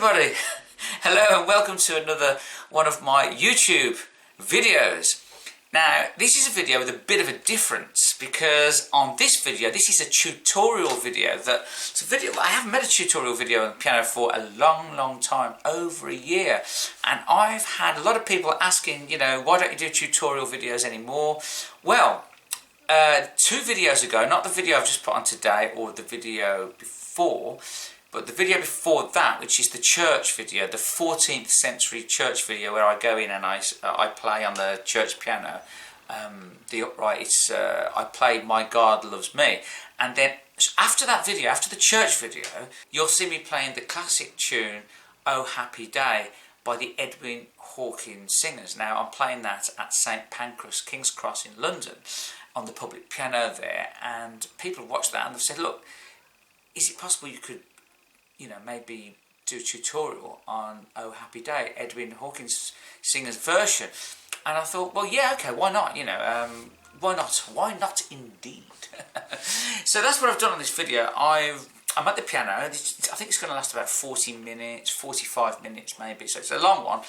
everybody, hello and welcome to another one of my YouTube videos. Now this is a video with a bit of a difference because on this video, this is a tutorial video. I haven't made a tutorial video on the piano for a long time, over a year, and I've had a lot of people asking, why don't you do tutorial videos anymore? Well, 2 videos ago, not the video I've just put on today or the video before, but the video before that, which is the church video, the 14th century church video where I go in and I play on the church piano, the upright, I play My God Loves Me. And then after that video, after the church video, you'll see me playing the classic tune, Oh Happy Day, by the Edwin Hawkins Singers. Now I'm playing that at St Pancras, King's Cross in London, on the public piano there, and people have watched that and they've said, look, is it possible you could maybe do a tutorial on Oh Happy Day, Edwin Hawkins Singer's version? And I thought, well, yeah, okay, why not? Why not? Why not indeed? So that's what I've done on this video. I'm at the piano. I think it's going to last about 40 minutes, 45 minutes maybe, so it's a long one.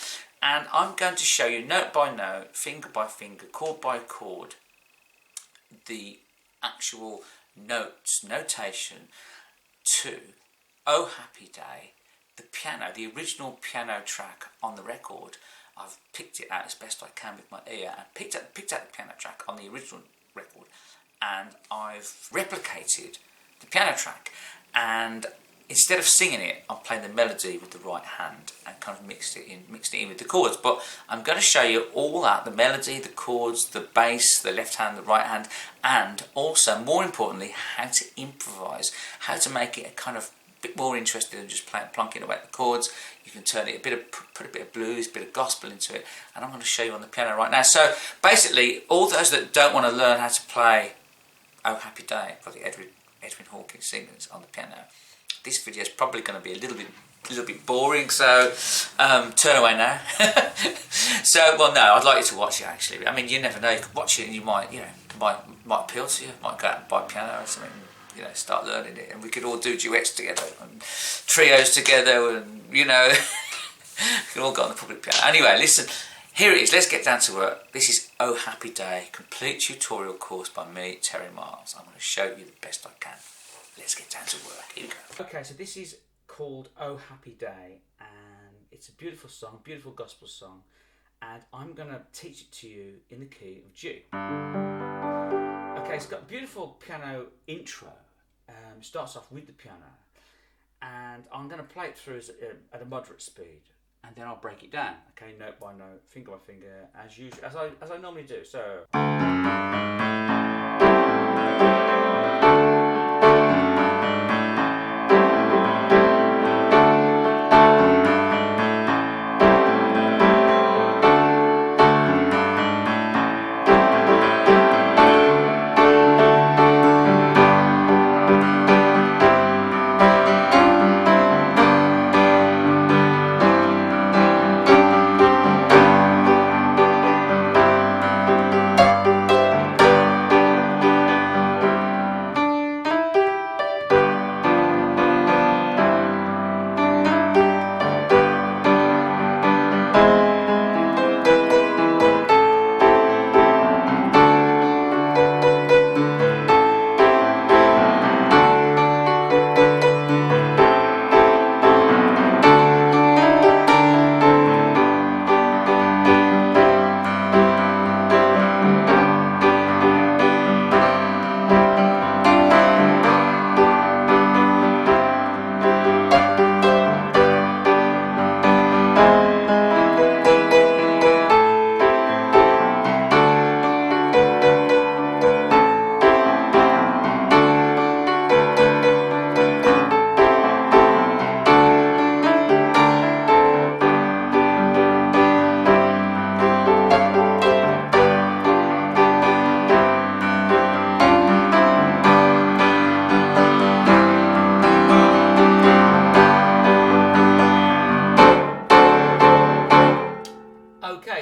And I'm going to show you note by note, finger by finger, chord by chord, the actual notation to Oh Happy Day, the piano, the original piano track on the record. I've picked it out as best I can with my ear and picked out the piano track on the original record, and I've replicated the piano track, and instead of singing it, I'm playing the melody with the right hand and kind of mixed it in with the chords. But I'm going to show you all that, the melody, the chords, the bass, the left hand, the right hand, and also, more importantly, how to improvise, how to make it a kind of bit more interesting than just plonking away the chords. You can turn it put a bit of blues, a bit of gospel into it, and I'm going to show you on the piano right now. So basically, all those that don't want to learn how to play Oh Happy Day by the Edwin Hawkins Singers on the piano, this video is probably going to be a little bit boring, so turn away now. So, well, no, I'd like you to watch it actually. I mean, you never know. You could watch it and you might appeal to you. Might go out and buy a piano or something. Start learning it, and we could all do duets together and trios together, and we can all go on the public piano. Anyway, listen, here it is. Let's get down to work. This is Oh Happy Day, complete tutorial course by me, Terry Miles. I'm going to show you the best I can. Let's get down to work. Here we go. Okay, so this is called Oh Happy Day, and it's a beautiful song, beautiful gospel song, and I'm going to teach it to you in the key of G. Okay, it's got a beautiful piano intro. Starts off with the piano, and I'm going to play it through at a moderate speed, and then I'll break it down. Okay, note by note, finger by finger, as usual, as I normally do. So.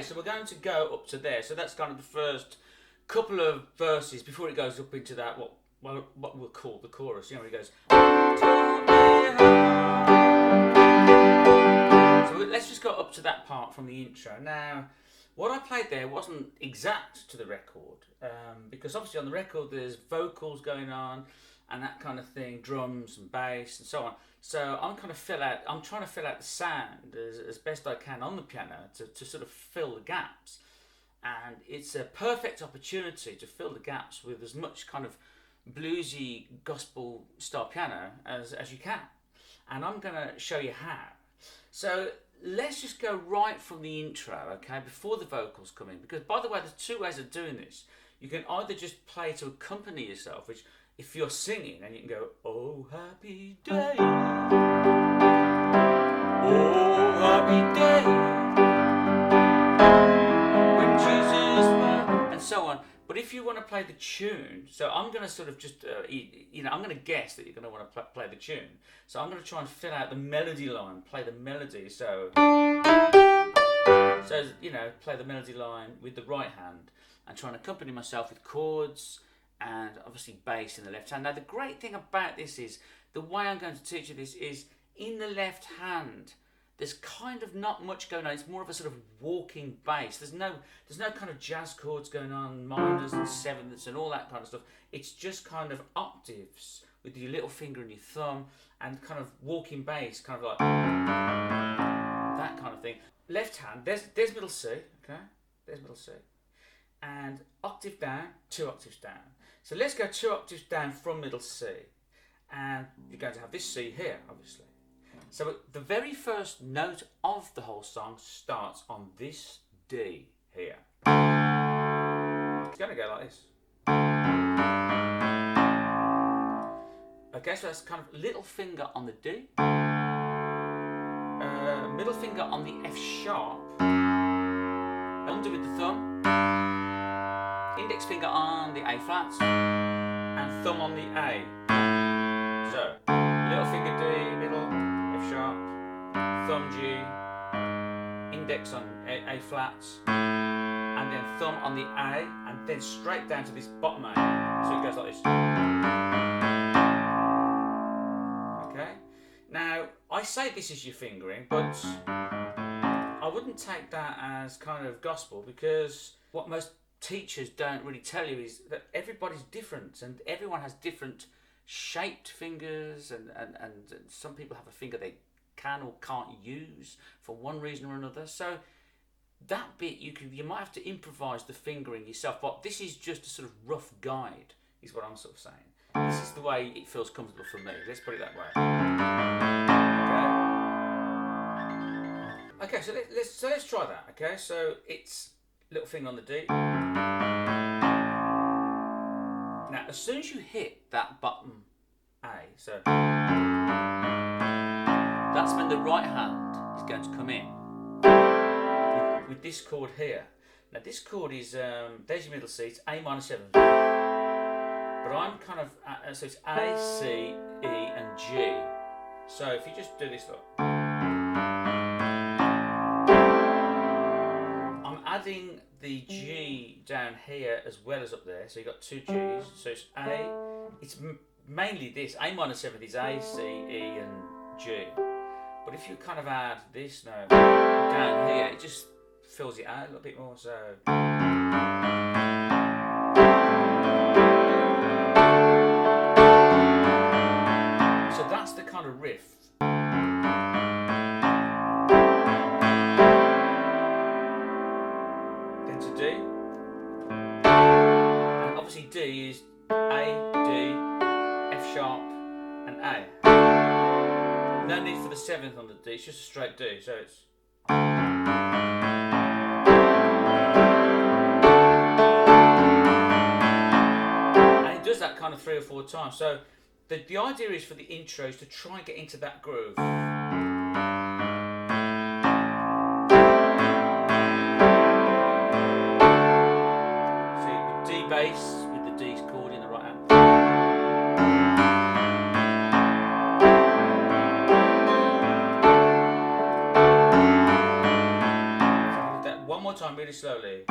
So we're going to go up to there. So that's kind of the first couple of verses before it goes up into that what we'll call the chorus. It goes. let's just go up to that part from the intro. Now, what I played there wasn't exact to the record, because obviously on the record there's vocals going on and that kind of thing, drums and bass and so on. So I'm trying to fill out the sound as best I can on the piano to sort of fill the gaps. And it's a perfect opportunity to fill the gaps with as much kind of bluesy gospel style piano as you can. And I'm going to show you how. So let's just go right from the intro, okay, before the vocals come in. Because by the way, there's two ways of doing this. You can either just play to accompany yourself, which if you're singing, and you can go, oh happy day, oh happy day, when Jesus was, and so on. But if you want to play the tune, so I'm going to sort of just, I'm going to guess that you're going to want to play the tune. So I'm going to try and fill out the melody line, play the melody. So play the melody line with the right hand and try and accompany myself with chords and obviously bass in the left hand. Now the great thing about this is, the way I'm going to teach you this is, in the left hand, there's kind of not much going on. It's more of a sort of walking bass. There's no kind of jazz chords going on, minors and sevenths and all that kind of stuff. It's just kind of octaves with your little finger and your thumb and kind of walking bass, kind of like that kind of thing. Left hand, there's middle C, okay? There's middle C. And octave down, 2 octaves down. So let's go 2 octaves down from middle C. And you're going to have this C here, obviously. So the very first note of the whole song starts on this D here. It's going to go like this. Okay, so that's kind of little finger on the D, middle finger on the F sharp, under with the thumb, index finger on the A flat, and thumb on the A. So, little finger D, middle, F sharp, thumb G, index on A flat, and then thumb on the A, and then straight down to this bottom A. So it goes like this. Okay? Now, I say this is your fingering, but I wouldn't take that as kind of gospel, because what most teachers don't really tell you is that everybody's different and everyone has different shaped fingers, and some people have a finger they can or can't use for one reason or another. So that bit you might have to improvise the fingering yourself, but this is just a sort of rough guide, is what I'm sort of saying. This is the way it feels comfortable for me. Let's put it that way. Okay, so let's try that. Okay, so it's little finger on the D. Now, as soon as you hit that bottom A, so that's when the right hand is going to come in with this chord here. Now, this chord is there's your middle C. It's A minor 7. But I'm kind of, so it's A, C, E, and G. So if you just do this, look. I'm adding the G down here as well as up there. So you've got 2 Gs. So it's A, it's mainly this. A minor 7th is A, C, E, and G. But if you kind of add this note down here, it just fills it out a little bit more. So. That's the kind of riff. Then to D. And obviously D is A, D, F sharp, and A. No need for the 7th on the D, it's just a straight D. So it's. And it does that kind of 3 or 4 times. So the idea is for the intro is to try and get into that groove. See, the D bass with the D chord in the right hand. So do that one more time really slowly.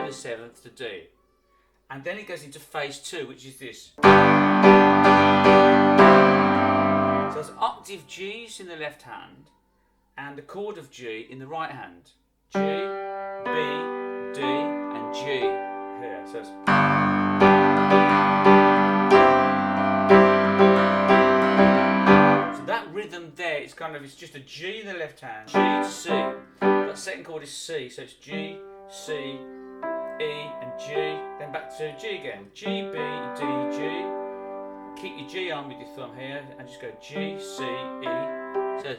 minor 7th to D. And then it goes into phase 2, which is this. So it's octave G's in the left hand and a chord of G in the right hand. G, B, D, and G here. So it's rhythm there, it's just a G in the left hand, G to C. That second chord is C, so it's G, C, E, and G, then back to G again. G, B, D, G. Keep your G on with your thumb here, and just go G, C, E. So,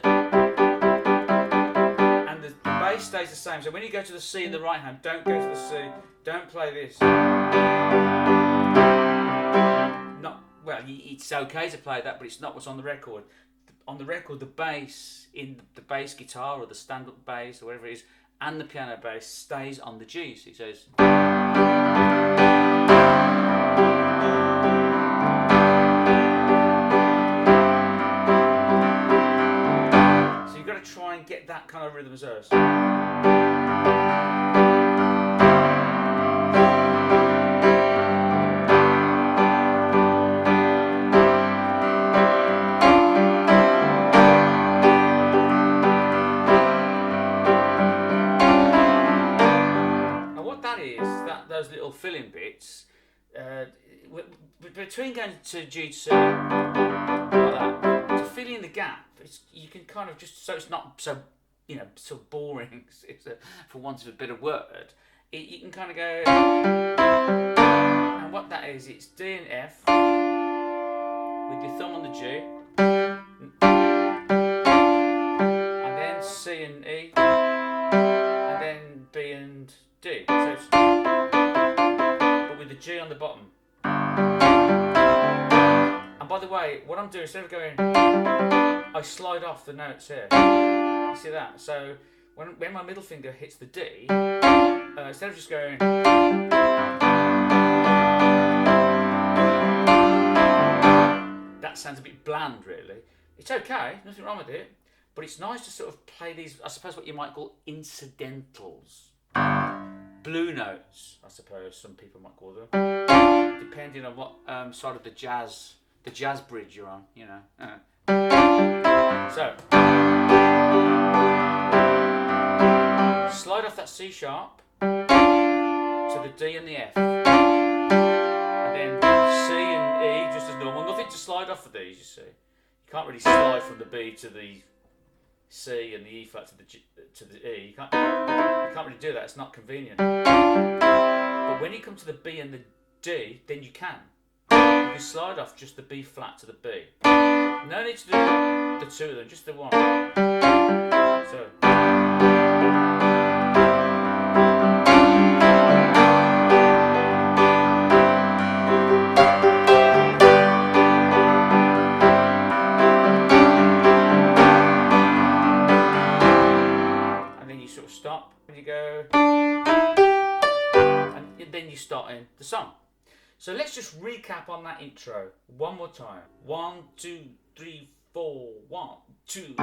and the bass stays the same. So when you go to the C in the right hand, don't go to the C. Don't play this. Well, it's okay to play that, but it's not what's on the record. On the record, the bass in the bass guitar or the stand-up bass or whatever it is, and the piano bass stays on the G. So it says. So you've got to try and get that kind of rhythm as well. Those little filling bits between going to G to C like that, to fill in the gap, you can kind of just, so it's not so so boring for want of a better word, you can kind of go, and what that is, it's D and F with your thumb on the G, and then C and E, and then B and D. So it's, with the G on the bottom. And by the way, what I'm doing, instead of going, I slide off the notes here. You see that? So when my middle finger hits the D, instead of just going, that sounds a bit bland really. It's okay, nothing wrong with it, but it's nice to sort of play these, I suppose what you might call incidentals. Blue notes, I suppose some people might call them, depending on what side of the jazz bridge you're on, So, slide off that C sharp to the D and the F, and then C and E just as normal. Nothing to slide off of these, you see. You can't really slide from the B to the C and the E flat to the E. You can't really do that. It's not convenient. But when you come to the B and the D, then you can. You can slide off just the B flat to the B. No need to do the two of them, just the one. So. Stop and you go, and then you start in the song. So let's just recap on that intro one more time. 1, 2, 3, 4, 1, 2.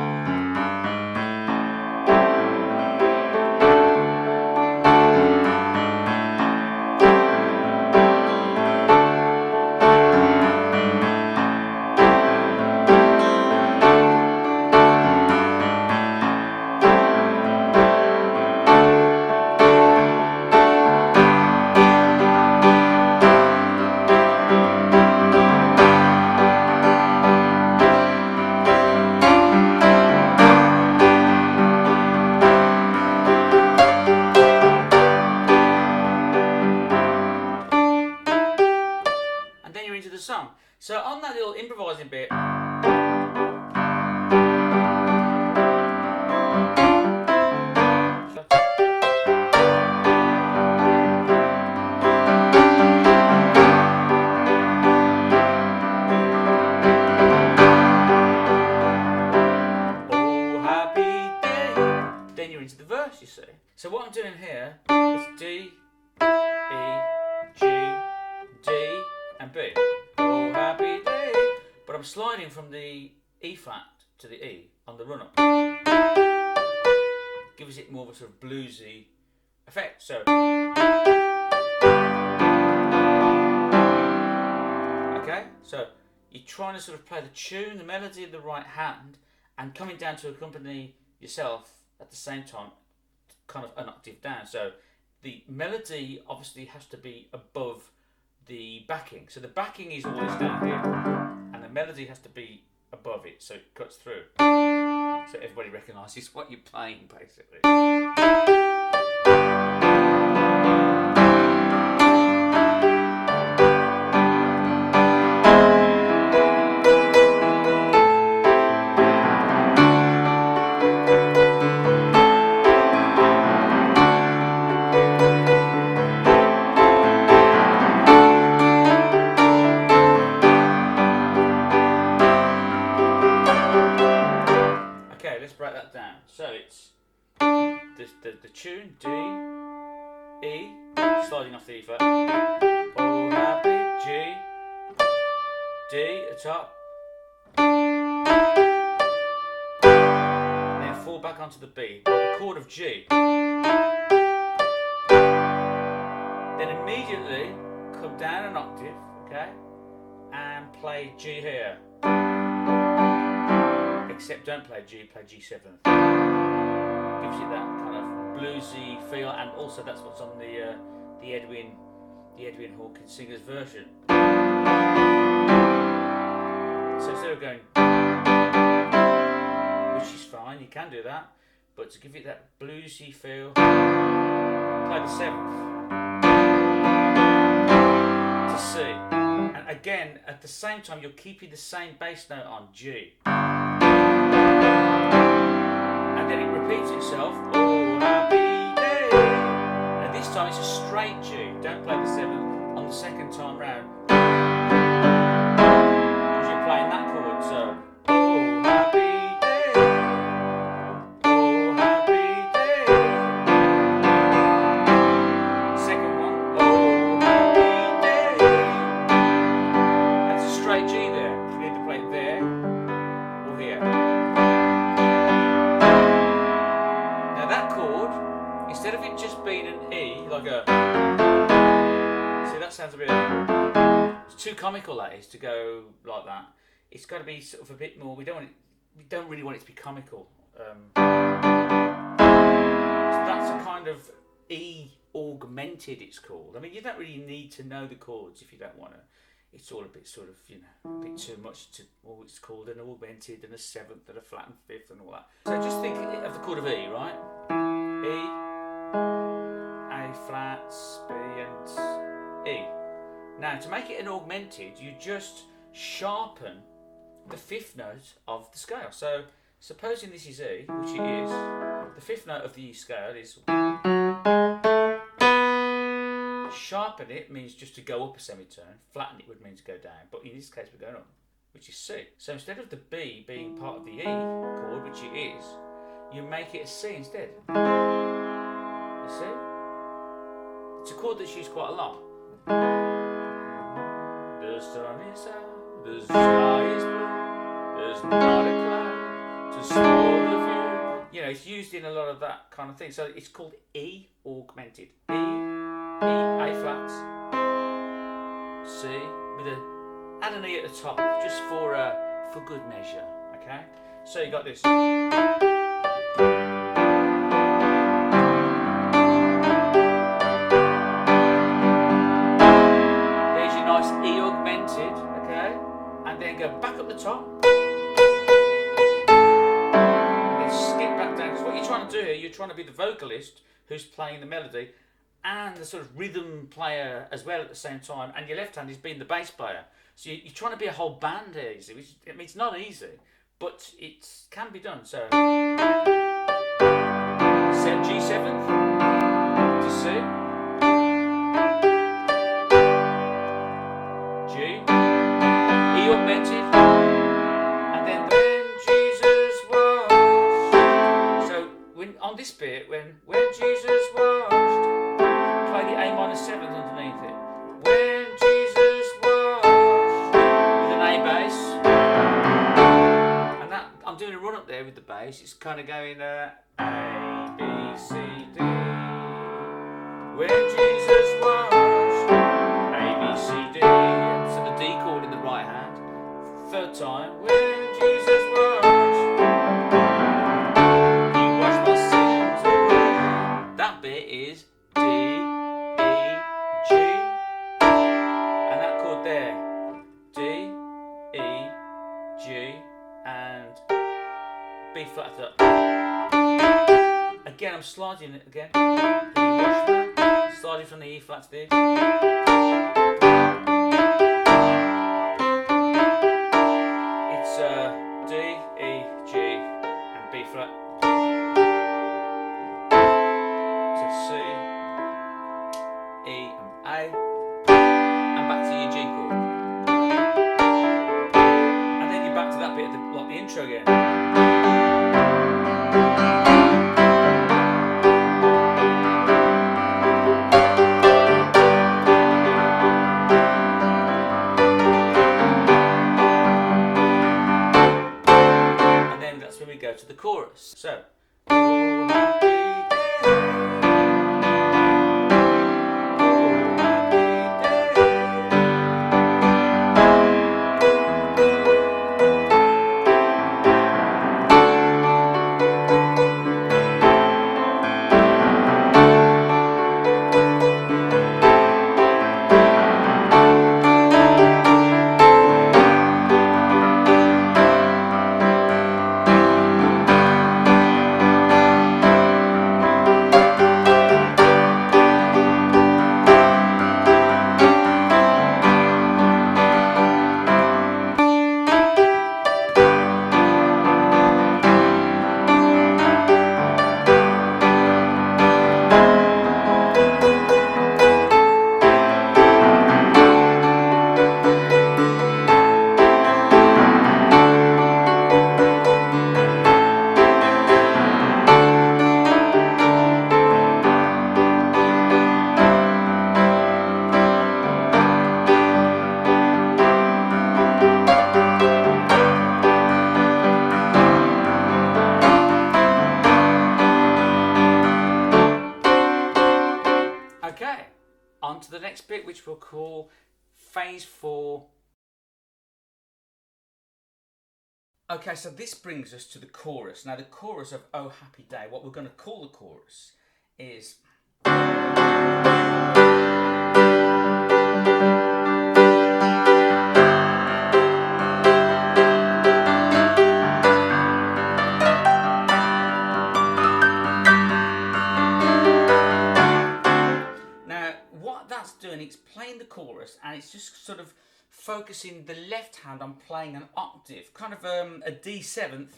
Song. So on that little improvising bit, oh happy day, then you're into the verse, you see. So what I'm doing here is D, E, G, D, and B. Oh, happy day. But I'm sliding from the E flat to the E on the run up. Gives it more of a sort of bluesy effect. So. you're trying to sort of play the tune, the melody in the right hand, and coming down to accompany yourself at the same time, kind of an octave down. So the melody obviously has to be above the backing. So the backing is always down here, and the melody has to be above it, so it cuts through. So everybody recognises what you're playing, basically. Break that down. So it's the tune D, E, sliding off the E flat. Oh happy G, D at the top, and then fall back onto the B. The chord of G. Then immediately come down an octave, okay, and play G here. Except don't play G, play G7. Gives you that kind of bluesy feel, and also that's what's on the Edwin Hawkins singer's version. So instead of going, which is fine, you can do that, but to give it that bluesy feel, play the 7th to C, and again at the same time you're keeping the same bass note on G. And then it repeats itself, oh happy day. And this time it's a straight G. Don't play the 7th on the second time round, because you're playing that chord. So, oh happy day, oh happy day. Second one, oh happy day. That's a straight G there. You need to play it there or here. Instead of it just being an E, like a... See, that sounds a bit... It's too comical, that is, to go like that. It's got to be sort of a bit more... We don't really want it to be comical. So that's a kind of E augmented, it's called. I mean, you don't really need to know the chords if you don't want to. It's all a bit sort of, you know, a bit too much to... Oh, it's called an augmented and a 7th and a flat and 5th and all that. So just think of the chord of E, right? E... A flat, B and E. Now to make it an augmented, you just sharpen the 5th note of the scale. So supposing this is E, which it is, the 5th note of the E scale is... Sharpen it means just to go up a semitone, flatten it would mean to go down, but in this case we're going up, which is C. So instead of the B being part of the E chord, which it is, you make it a C instead. You see? It's a chord that's used quite a lot. The sun is out, the sky is blue, there's not a cloud to spoil the view. You know, it's used in a lot of that kind of thing. So it's called E augmented. E, A flat, C, with add an E at the top, just for good measure. Okay? So you got this. E augmented, okay, and then go back up the top, and then skip back down, because what you're trying to do here, you're trying to be the vocalist who's playing the melody and the sort of rhythm player as well at the same time, and your left hand is being the bass player. So you're trying to be a whole band here, you see, which, I mean, it's not easy, but it can be done. So G7 to C. Augmented, and then Jesus washed. So when on this bit, when Jesus washed, play the A minor 7th underneath it. When Jesus washed, with an A bass, and that I'm doing a run up there with the bass. It's kind of going A B C D. When Jesus washed, A B C D. So the D chord in the right hand. sliding it again. Sliding from the E flat to the E. It's D, E, G, and B flat. So C, E, and A, and back to your G chord. And then you're back to that bit of like the intro again. We go to the chorus. So, oh, happy day. Oh, happy Okay, on to the next bit, which we'll call phase 4. Okay, so this brings us to the chorus. Now the chorus of Oh Happy Day, what we're going to call the chorus is... doing, it's playing the chorus and it's just sort of focusing the left hand on playing an octave, kind of a D7th.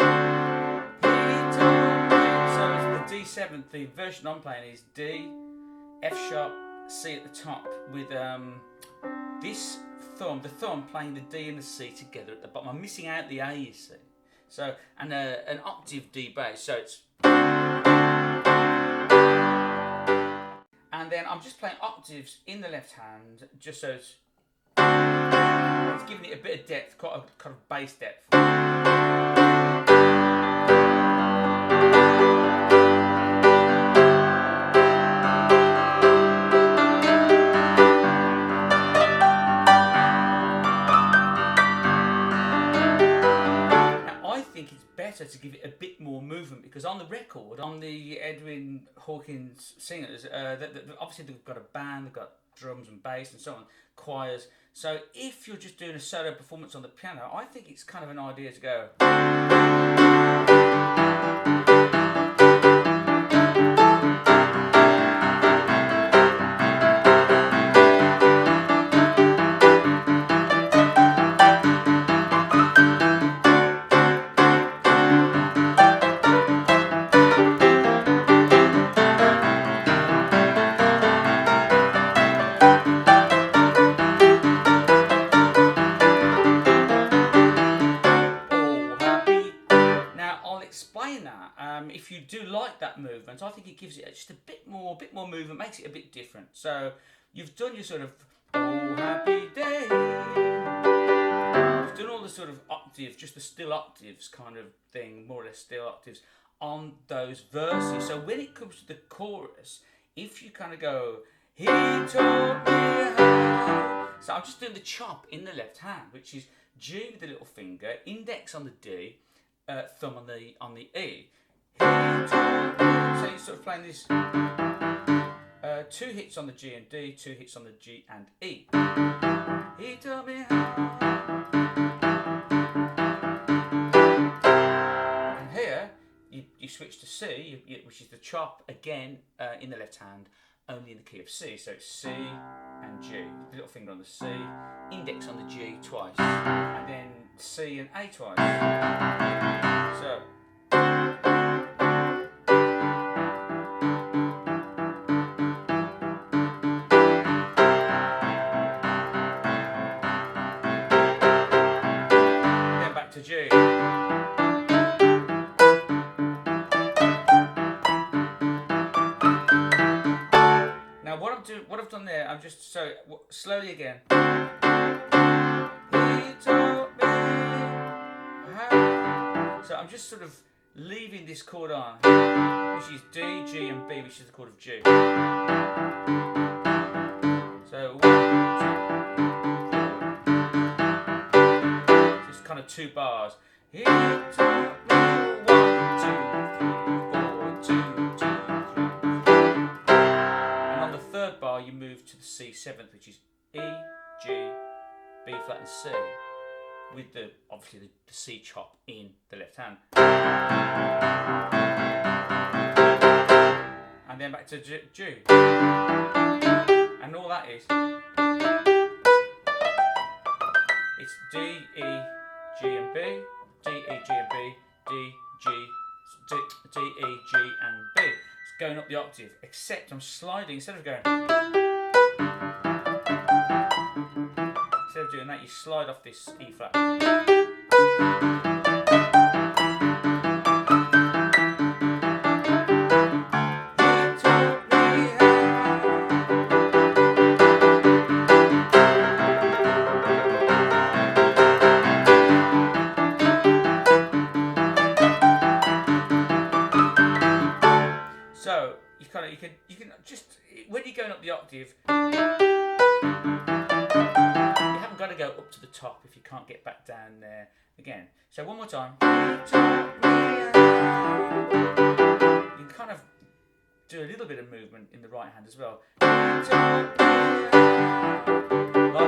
So it's the D7th, the version I'm playing is D, F sharp, C at the top with this thumb, the thumb playing the D and the C together at the bottom. I'm missing out the A, you see. So, and an octave D bass, so it's... And then I'm just playing octaves in the left hand, just so it's giving it a bit of depth, quite a kind of bass depth. To give it a bit more movement, because on the record, on the Edwin Hawkins singers, obviously they've got a band, they've got drums and bass and so on, choirs. So if you're just doing a solo performance on the piano, I think it's kind of an idea to go. If you do like that movement, I think it gives it just a bit more movement, makes it a bit different. So you've done your sort of oh happy day. You've done all the sort of octaves, just the still octaves kind of thing, more or less still octaves on those verses. So when it comes to the chorus, if you kind of go he taught me how. So I'm just doing the chop in the left hand, which is G with the little finger, index on the D, thumb on the E. So you're sort of playing this 2 hits on the G and D, 2 hits on the G and E. He told me how. And here you switch switch to C, which is the chop again in the left hand, only in the key of C. So it's C and G. The little finger on the C, index on the G twice, and then C and A twice. So. Then back to G. What I've done there, I'm just slowly again. He taught me how. So I'm just sort of leaving this chord on, which is D, G, and B, which is the chord of G. So 1, 2, 3, 4. So it's kind of 2 bars. He taught me 1, 2, 3, 4, 2. You move to the C7th, which is E, G, B flat and C, with obviously the C chop in the left hand. And then back to G. And all that is, it's D, E, G and B, D, E, G and B, D, G, D, E, G and B. It's going up the octave, except I'm sliding, instead of doing that, you slide off this E flat. So you can just, when you're going up the octave, got to go up to the top if you can't get back down there again. So one more time. You can kind of do a little bit of movement in the right hand as well. Like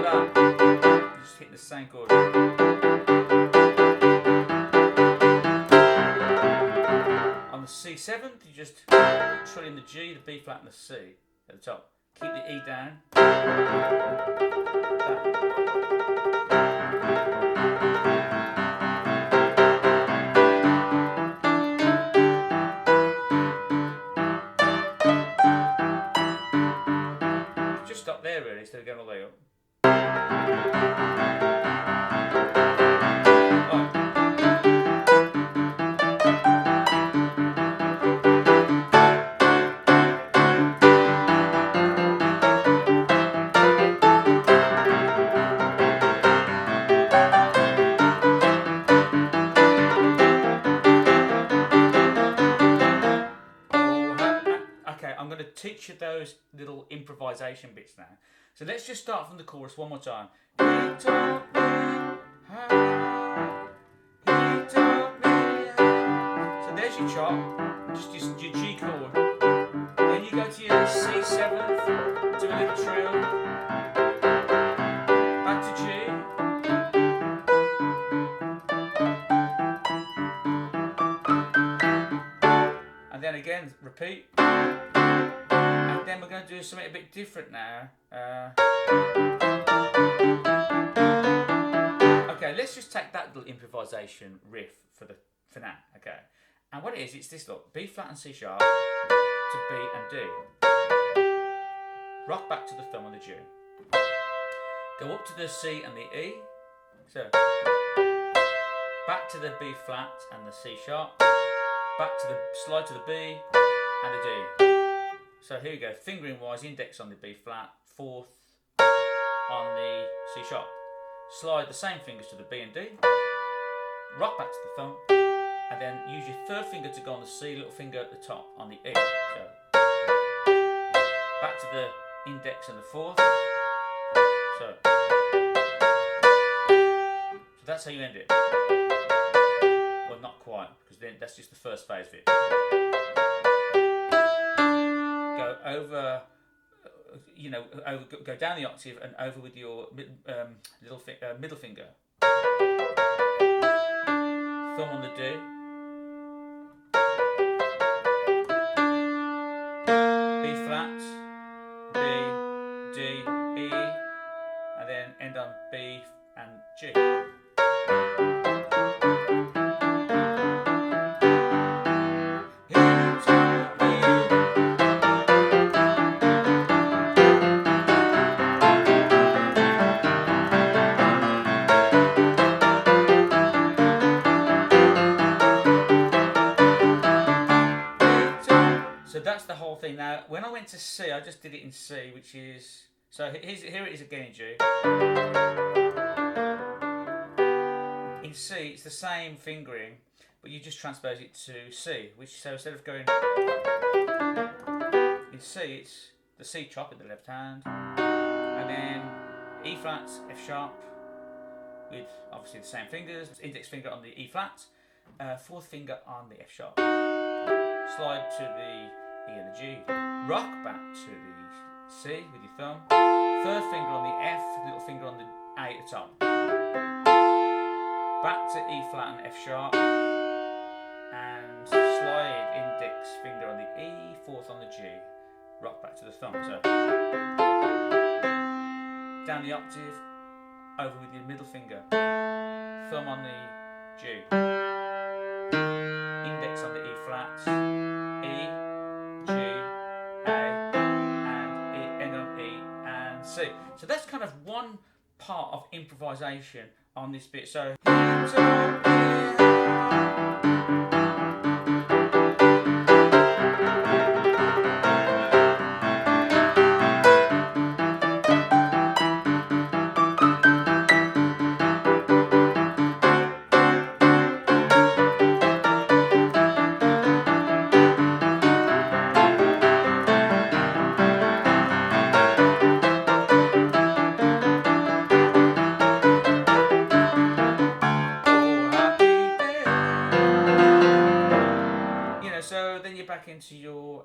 that. You just hit the same chord. On the C7th, you just trill in the G, the B flat and the C at the top. Keep the E down. Just stop there really, instead of going all the way up. I'm going to teach you those little improvisation bits now. So let's just start from the chorus one more time. He taught me how. He taught me how. So there's your chop, just your G chord. Then you go to your C7th, do a little trill. Back to G. And then again, repeat. And then we're going to do something a bit different now. Okay, let's just take that little improvisation riff for now. Okay, and what it is, it's this look: B flat and C sharp to B and D. Rock back to the thumb on the G. Go up to the C and the E. So back to the B flat and the C sharp. Back to the slide to the B and the D. So here we go, fingering wise, index on the B flat, 4th on the C sharp. Slide the same fingers to the B and D, rock back to the thumb, and then use your 3rd finger to go on the C, little finger at the top on the E. So back to the index and the 4th. So that's how you end it. Well, not quite, because then that's just the first phase of it. Go over, go down the octave and over with your middle finger. Thumb on the D. B flat, B, D, E, and then end on B and G. So that's the whole thing. Now, when I went to C, I just did it in C, which is, so here it is again in G. In C, it's the same fingering, but you just transpose it to C, which, so instead of going in C, it's the C chop in the left hand, and then E flat, F sharp, with obviously the same fingers, index finger on the E flat, fourth finger on the F sharp, slide to the E and the G, rock back to the C with your thumb, third finger on the F, little finger on the A at the top, back to E flat and F sharp, and slide index finger on the E, fourth on the G, rock back to the thumb. So down the octave, over with your middle finger, thumb on the G, index on the E flat, E, G, A, and E, end on E and C. So that's kind of one part of improvisation on this bit. So so then you're back into your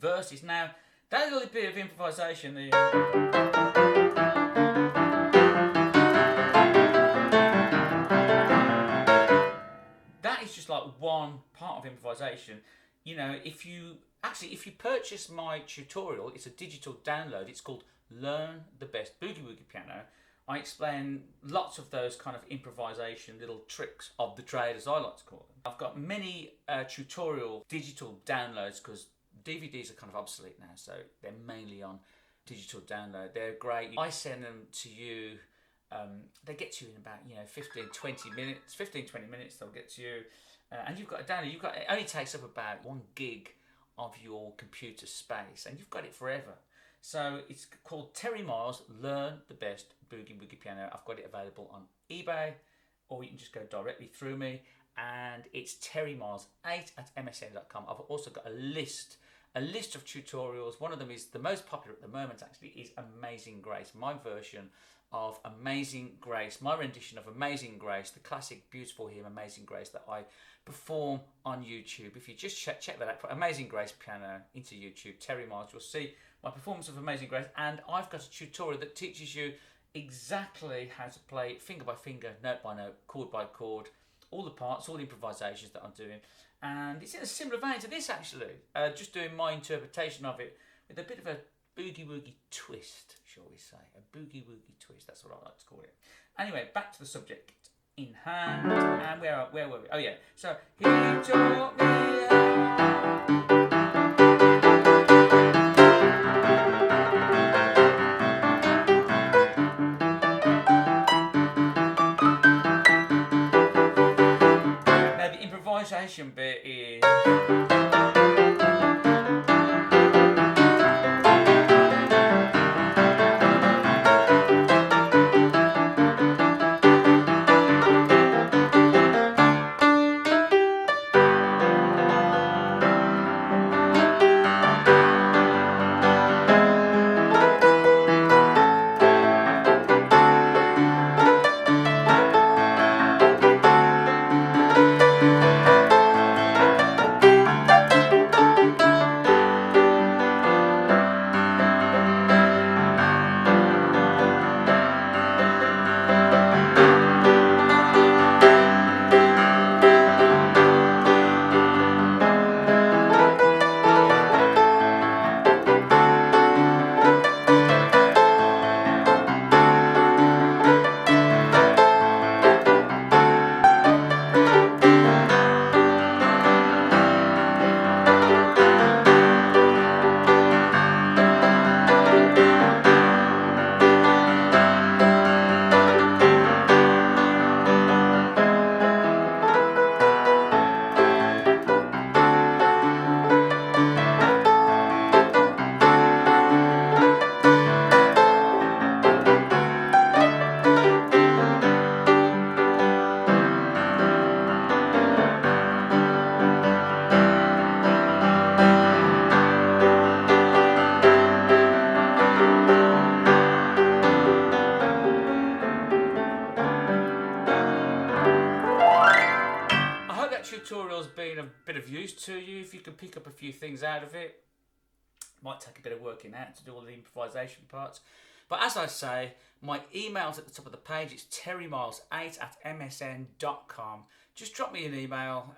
verses. Now, that little bit of improvisation, that is just like one part of improvisation. You know, if you purchase my tutorial, it's a digital download. It's called Learn the Best Boogie Woogie Piano. I explain lots of those kind of improvisation little tricks of the trade, as I like to call them. I've got many tutorial digital downloads because DVDs are kind of obsolete now, so they're mainly on digital download. They're great. I send them to you. They get to you in about 15-20 minutes. 15-20 minutes they'll get to you, and you've got a download. It only takes up about 1 gig of your computer space, and you've got it forever. So it's called Terry Miles Learn the Best Boogie Woogie Piano. I've got it available on eBay, or you can just go directly through me, and it's terrymiles8@msn.com. I've also got a list of tutorials. One of them is the most popular at the moment, actually, is Amazing Grace. My version of Amazing Grace, my rendition of Amazing Grace, the classic Beautiful Hymn Amazing Grace that I perform on YouTube. If you just check that out, put Amazing Grace piano into YouTube, Terry Miles, you'll see my performance of Amazing Grace, and I've got a tutorial that teaches you exactly how to play finger by finger, note by note, chord by chord, all the parts, all the improvisations that I'm doing. And it's in a similar vein to this, actually, just doing my interpretation of it with a bit of a boogie woogie twist, shall we say, a boogie woogie twist. That's what I like to call it. Anyway, back to the subject in hand, and where were we? Oh yeah, so he taught me now the improvisation bit is. of use to you, if you can pick up a few things out of it. Might take a bit of working out to do all the improvisation parts. But as I say, my email's at the top of the page. It's terrymiles8@msn.com. Just drop me an email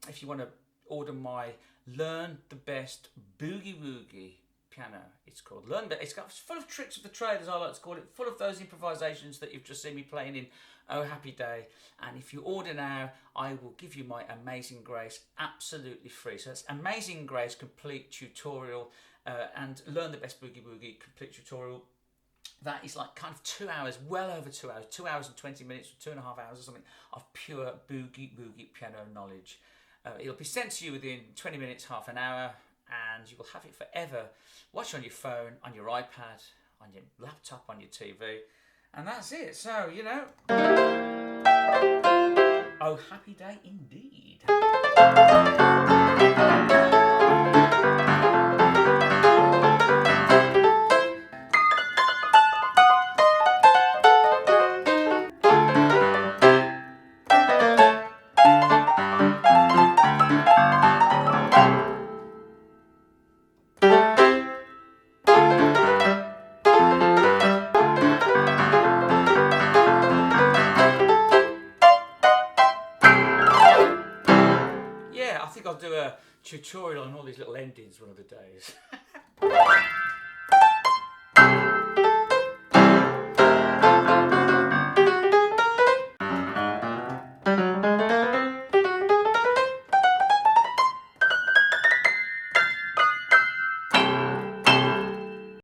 if you want to order my Learn the Best Boogie Woogie piano. It's called it's full of tricks of the trade, as I like to call it, full of those improvisations that you've just seen me playing in Oh Happy Day. And if you order now, I will give you my Amazing Grace absolutely free. So that's Amazing Grace complete tutorial and Learn the Best Boogie Woogie complete tutorial. That is like kind of 2 hours, well over 2 hours, 2 hours and 20 minutes, or 2.5 hours or something of pure boogie woogie piano knowledge. It'll be sent to you within 20 minutes, half an hour, and you will have it forever. Watch on your phone, on your iPad, on your laptop, on your TV, and that's it. So, you know, oh, happy day indeed. I think I'll do a tutorial on all these little endings one of the days.